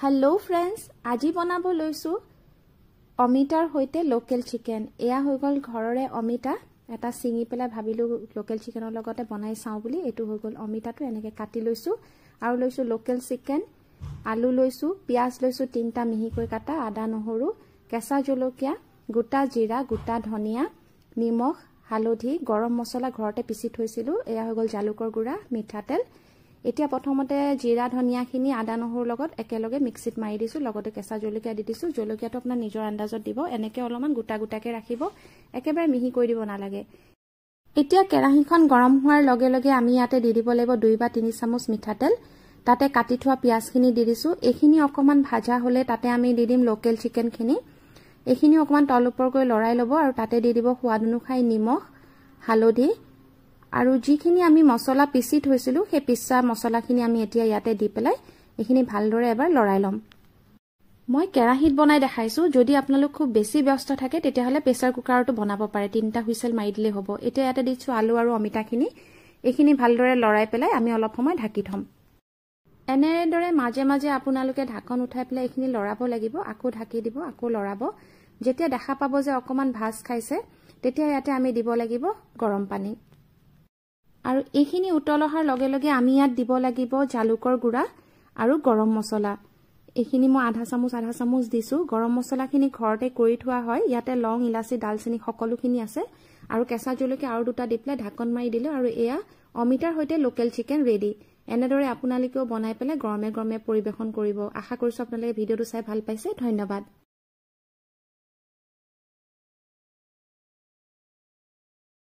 hello friends আজি বনাব লৈছো অমিতাৰ হৈতে লোকেল চিকেন এয়া হৈ গল ঘৰৰে অমিতা এটা সিঙি পেলা ভাবিলো লোকেল চিকেনৰ লগতে বনাই চাও বুলি এটো হৈ গল অমিতাটো এনেকে কাটি লৈছো আৰু লৈছো লোকেল চিকেন আলু লৈছো পিয়াজ লৈছো তিনটা মিহিকৈ কাটা আদা নহৰু কেঁচা জলকীয়া গোটা জিৰা গোটা ধনিয়া নিমখ হালধি গৰম মছলা ঘৰতে পিছি থৈছিলো এয়া হৈ গল জালুকৰ গুড়া মিঠাতেল এতিয়া প্ৰথমতে জিৰা ধনিয়াখিনি আদা নহৰুৰ লগত একেলগে মিক্সিত মাৰি দিছো লগতে কেঁচা জলকীয়া দি দিছো জলকীয়াটো আপোনাৰ নিজৰ আন্দাজত দিব এনেকে অলপমান গোটা গোটাকে ৰাখিব একেবাৰে মিহি কৰি দিব নালাগে এতিয়া কেৰাহীখন গৰম হোৱাৰ লগে লগে আমি ইয়াতে দি দিব লাগিব 2 বা 3 চামুচ মিঠাতেল তাতে কাটি থোৱা পিয়াজখিনি দি দিছো এখিনি অকমান ভাজা হলে তাতে আমি দি দিম লোকেল চিকেনখিনি এখিনি অকমান তল ওপৰ কৰি লৰাই লব আৰু তাতে দি দিব সোৱাদ অনুসাৰে নিমখ হালধি আৰু যিখিনি আমি মছলা পিছি থৈছিলো সেই পিছা মছলাখিনি আমি এতিয়া ইয়াতে দি পেলাই এখিনি ভালদৰে এবাৰ লৰাই লম মই কেৰাহীত বনাই দেখাইছো যদি আপোনালোক খুব বেছি ব্যস্ত থাকে তেতিয়া হলে প্ৰেসাৰ কুকাৰটো বনাব পাৰে তিনটা হুইসেল মাৰি দিলে হ'ব এতিয়া ইয়াতে দিছো আলু আৰু অমিতাখিনি এখিনি ভালদৰে লৰাই পেলাই আমি অলপ সময় ঢাকি থম এনেদৰে মাজে মাজে আপোনালোকে ঢাকন উঠাই পেলাই এখিনি লৰাব লাগিব আকৌ ঢাকি দিব আকৌ লৰাব যেতিয়া দেখা পাব যে অকমান ভাজ খাইছে তেতিয়া ইয়াতে আমি দিব লাগিব গৰম পানী আৰু এখিনি উতলহাৰ লগে লগে আমি ইয়াত দিব লাগিব জালুকৰ গুড়া আৰু গৰম মছলা এখিনি মই আধা চামুচ দিছো গৰম মছলাখিনি ঘৰতে কৰি থোৱা হয় ইয়াতে লং ইলাচি দালচিনি সকলোখিনি আছে আৰু কেঁচা জলকীয়া আৰু দুটা দি পেলাই ঢাকন মাৰি দিলে আৰু এয়া অমিতাৰ হৈতে লোকেল চিকেন ৰেডি এনেদৰে আপোনালোকেও বনাই পেলাই গৰমে গৰমে পৰিবেশন কৰিব আশা কৰিছো আপোনালোকে ভিডিওটো চাই ভাল পাইছে ধন্যবাদ